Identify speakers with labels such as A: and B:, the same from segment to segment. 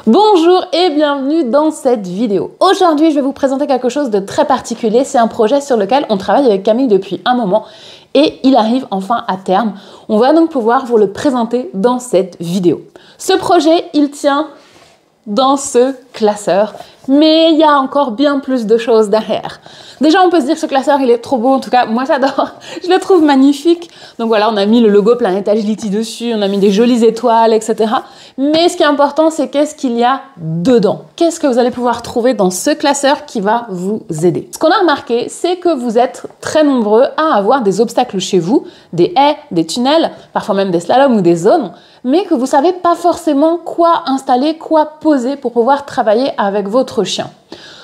A: Bonjour et bienvenue dans cette vidéo. Aujourd'hui, je vais vous présenter quelque chose de très particulier. C'est un projet sur lequel on travaille avec Camille depuis un moment et il arrive enfin à terme. On va donc pouvoir vous le présenter dans cette vidéo. Ce projet, il tient dans ce classeur, mais il y a encore bien plus de choses derrière. Déjà, on peut se dire que ce classeur, il est trop beau. En tout cas, moi, j'adore. Je le trouve magnifique. Donc voilà, on a mis le logo Planète Agility dessus, on a mis des jolies étoiles, etc. Mais ce qui est important, c'est qu'est-ce qu'il y a dedans. Qu'est-ce que vous allez pouvoir trouver dans ce classeur qui va vous aider. Ce qu'on a remarqué, c'est que vous êtes très nombreux à avoir des obstacles chez vous, des haies, des tunnels, parfois même des slaloms ou des zones, mais que vous savez pas forcément quoi installer, quoi poser pour pouvoir travailler avec votre chien.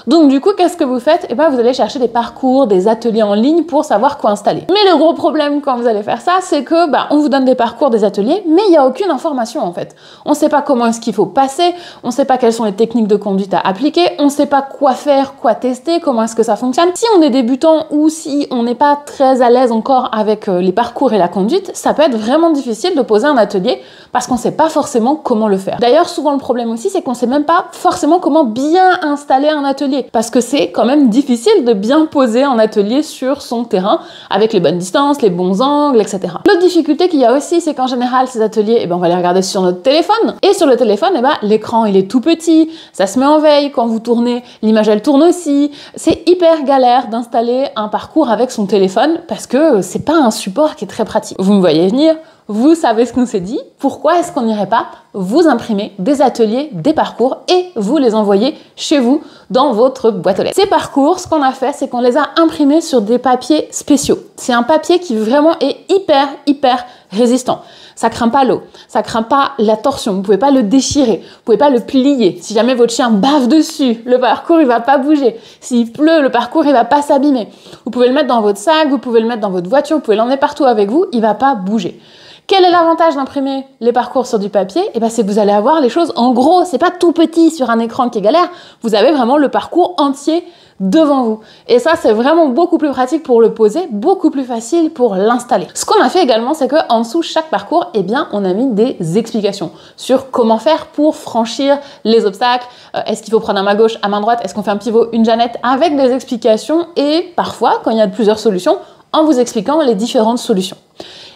A: Donc du coup, qu'est-ce que vous faites? Eh bien, vous allez chercher des parcours, des ateliers en ligne pour savoir quoi installer. Mais le gros problème quand vous allez faire ça, c'est que on vous donne des parcours, des ateliers, mais il n'y a aucune information en fait. On ne sait pas comment est-ce qu'il faut passer, on ne sait pas quelles sont les techniques de conduite à appliquer, on ne sait pas quoi faire, quoi tester, comment est-ce que ça fonctionne. Si on est débutant ou si on n'est pas très à l'aise encore avec les parcours et la conduite, ça peut être vraiment difficile de poser un atelier parce qu'on ne sait pas forcément comment le faire. D'ailleurs, souvent le problème aussi, c'est qu'on ne sait même pas forcément comment bien installer un atelier. Parce que c'est quand même difficile de bien poser un atelier sur son terrain avec les bonnes distances, les bons angles, etc. L'autre difficulté qu'il y a aussi, c'est qu'en général, ces ateliers, on va les regarder sur notre téléphone. Et sur le téléphone, l'écran, il est tout petit, ça se met en veille. Quand vous tournez, l'image, elle tourne aussi. C'est hyper galère d'installer un parcours avec son téléphone parce que c'est pas un support qui est très pratique. Vous me voyez venir? Vous savez ce qu'on s'est dit. Pourquoi est-ce qu'on n'irait pas vous imprimer des ateliers, des parcours et vous les envoyer chez vous dans votre boîte aux lettres? Ces parcours, ce qu'on a fait, c'est qu'on les a imprimés sur des papiers spéciaux. C'est un papier qui vraiment est hyper résistant. Ça craint pas l'eau, ça craint pas la torsion, vous pouvez pas le déchirer, vous pouvez pas le plier. Si jamais votre chien bave dessus, le parcours il va pas bouger. S'il pleut, le parcours il va pas s'abîmer. Vous pouvez le mettre dans votre sac, vous pouvez le mettre dans votre voiture, vous pouvez l'emmener partout avec vous, il va pas bouger. Quel est l'avantage d'imprimer les parcours sur du papier? C'est que vous allez avoir les choses en gros, c'est pas tout petit sur un écran qui est galère, vous avez vraiment le parcours entier devant vous. Et ça, c'est vraiment beaucoup plus pratique pour le poser, beaucoup plus facile pour l'installer. Ce qu'on a fait également, c'est qu'en dessous chaque parcours, on a mis des explications sur comment faire pour franchir les obstacles. Est-ce qu'il faut prendre à main gauche, à main droite? Est-ce qu'on fait un pivot, une jeannette? Avec des explications et parfois, quand il y a plusieurs solutions, en vous expliquant les différentes solutions.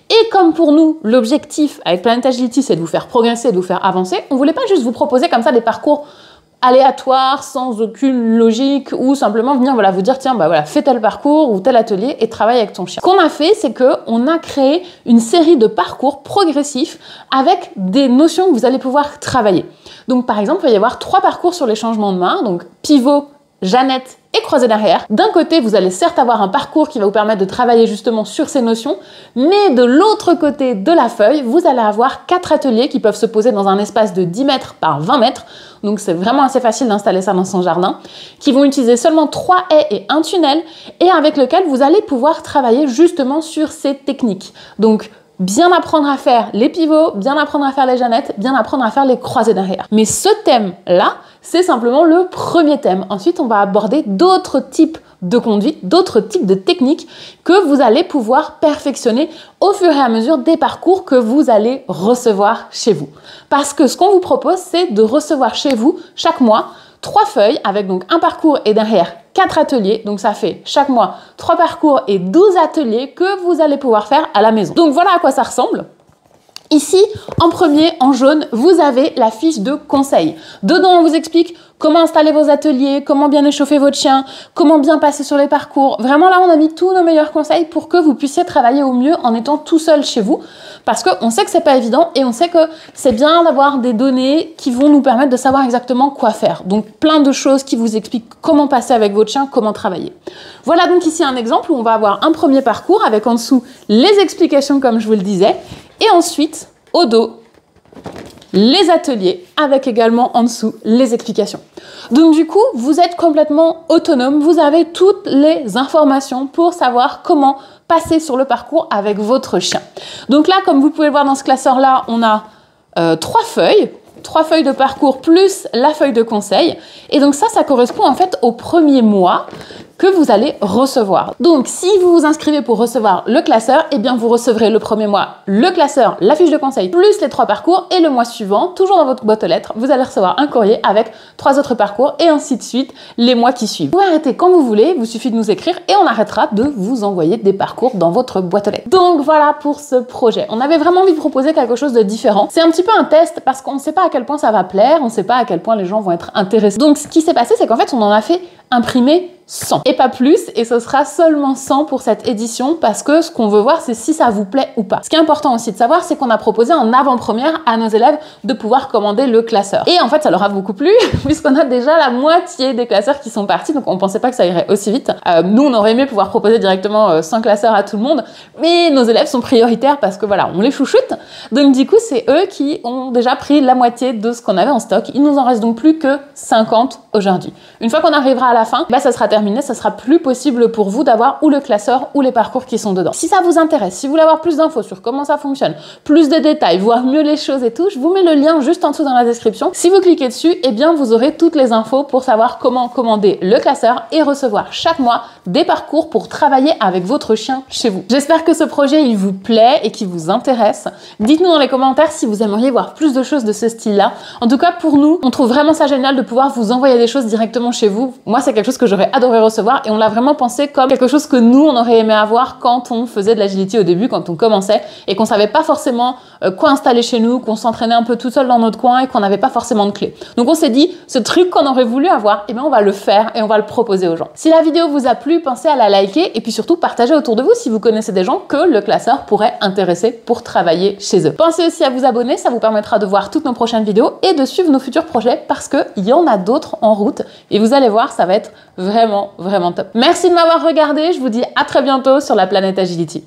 A: Et comme pour nous, l'objectif avec Planète Agility, c'est de vous faire progresser, de vous faire avancer, on voulait pas juste vous proposer comme ça des parcours aléatoires, sans aucune logique, ou simplement venir vous dire, tiens, fais tel parcours ou tel atelier et travaille avec ton chien. Ce qu'on a fait, c'est qu'on a créé une série de parcours progressifs avec des notions que vous allez pouvoir travailler. Donc par exemple, il va y avoir 3 parcours sur les changements de main, donc pivot, jeannette et croisée derrière. D'un côté, vous allez certes avoir un parcours qui va vous permettre de travailler justement sur ces notions, mais de l'autre côté de la feuille, vous allez avoir 4 ateliers qui peuvent se poser dans un espace de 10 mètres par 20 mètres. Donc c'est vraiment assez facile d'installer ça dans son jardin, qui vont utiliser seulement 3 haies et un tunnel, et avec lequel vous allez pouvoir travailler justement sur ces techniques. Donc bien apprendre à faire les pivots, bien apprendre à faire les jeannettes, bien apprendre à faire les croisées derrière. Mais ce thème-là, c'est simplement le premier thème. Ensuite, on va aborder d'autres types de conduite, d'autres types de techniques que vous allez pouvoir perfectionner au fur et à mesure des parcours que vous allez recevoir chez vous. Parce que ce qu'on vous propose, c'est de recevoir chez vous, chaque mois, 3 feuilles avec donc un parcours et derrière 4 ateliers. Donc ça fait chaque mois 3 parcours et 12 ateliers que vous allez pouvoir faire à la maison. Donc voilà à quoi ça ressemble. Ici, en premier, en jaune, vous avez la fiche de conseils. Dedans, on vous explique comment installer vos ateliers, comment bien échauffer votre chien, comment bien passer sur les parcours. Vraiment, là, on a mis tous nos meilleurs conseils pour que vous puissiez travailler au mieux en étant tout seul chez vous. Parce qu'on sait que c'est pas évident et on sait que c'est bien d'avoir des données qui vont nous permettre de savoir exactement quoi faire. Donc, plein de choses qui vous expliquent comment passer avec votre chien, comment travailler. Voilà donc ici un exemple où on va avoir un premier parcours avec en dessous les explications, comme je vous le disais. Et ensuite, au dos, les ateliers avec également en dessous les explications. Donc du coup, vous êtes complètement autonome, vous avez toutes les informations pour savoir comment passer sur le parcours avec votre chien. Donc là, comme vous pouvez le voir dans ce classeur-là, on a 3 feuilles 3 feuilles de parcours plus la feuille de conseil. Et donc ça correspond en fait au premier mois que vous allez recevoir. Donc, si vous vous inscrivez pour recevoir le classeur, eh bien, vous recevrez le premier mois le classeur, la fiche de conseil, plus les 3 parcours, et le mois suivant, toujours dans votre boîte aux lettres, vous allez recevoir un courrier avec 3 autres parcours, et ainsi de suite, les mois qui suivent. Vous pouvez arrêter quand vous voulez, il vous suffit de nous écrire, et on arrêtera de vous envoyer des parcours dans votre boîte aux lettres. Donc, voilà pour ce projet. On avait vraiment envie de proposer quelque chose de différent. C'est un petit peu un test, parce qu'on ne sait pas à quel point ça va plaire, on ne sait pas à quel point les gens vont être intéressés. Donc, ce qui s'est passé, c'est qu'en fait, on en a fait imprimer 100 et pas plus, et ce sera seulement 100 pour cette édition parce que ce qu'on veut voir, c'est si ça vous plaît ou pas. Ce qui est important aussi de savoir, c'est qu'on a proposé en avant-première à nos élèves de pouvoir commander le classeur. Et en fait, ça leur a beaucoup plu puisqu'on a déjà la moitié des classeurs qui sont partis, donc on pensait pas que ça irait aussi vite. Nous, on aurait aimé pouvoir proposer directement 100 classeurs à tout le monde, mais nos élèves sont prioritaires parce que voilà, on les chouchoute. Donc du coup, c'est eux qui ont déjà pris la moitié de ce qu'on avait en stock. Il nous en reste donc plus que 50 aujourd'hui. Une fois qu'on arrivera à la fin, ça sera terminé, ça sera plus possible pour vous d'avoir ou le classeur ou les parcours qui sont dedans. Si ça vous intéresse, si vous voulez avoir plus d'infos sur comment ça fonctionne, plus de détails, voir mieux les choses et tout, je vous mets le lien juste en dessous dans la description. Si vous cliquez dessus, eh bien vous aurez toutes les infos pour savoir comment commander le classeur et recevoir chaque mois des parcours pour travailler avec votre chien chez vous. J'espère que ce projet il vous plaît et qu'il vous intéresse. Dites-nous dans les commentaires si vous aimeriez voir plus de choses de ce style-là. En tout cas, pour nous, on trouve vraiment ça génial de pouvoir vous envoyer des choses directement chez vous. Moi, c'est quelque chose que j'aurais adoré recevoir et on l'a vraiment pensé comme quelque chose que nous on aurait aimé avoir quand on faisait de l'agility au début, quand on commençait et qu'on savait pas forcément quoi installer chez nous, qu'on s'entraînait un peu tout seul dans notre coin et qu'on n'avait pas forcément de clés. Donc on s'est dit, ce truc qu'on aurait voulu avoir, eh bien on va le faire et on va le proposer aux gens. Si la vidéo vous a plu, pensez à la liker et puis surtout partager autour de vous si vous connaissez des gens que le classeur pourrait intéresser pour travailler chez eux. Pensez aussi à vous abonner, ça vous permettra de voir toutes nos prochaines vidéos et de suivre nos futurs projets parce qu'il y en a d'autres en route et vous allez voir, ça va être vraiment top. Merci de m'avoir regardé, je vous dis à très bientôt sur la planète Agility.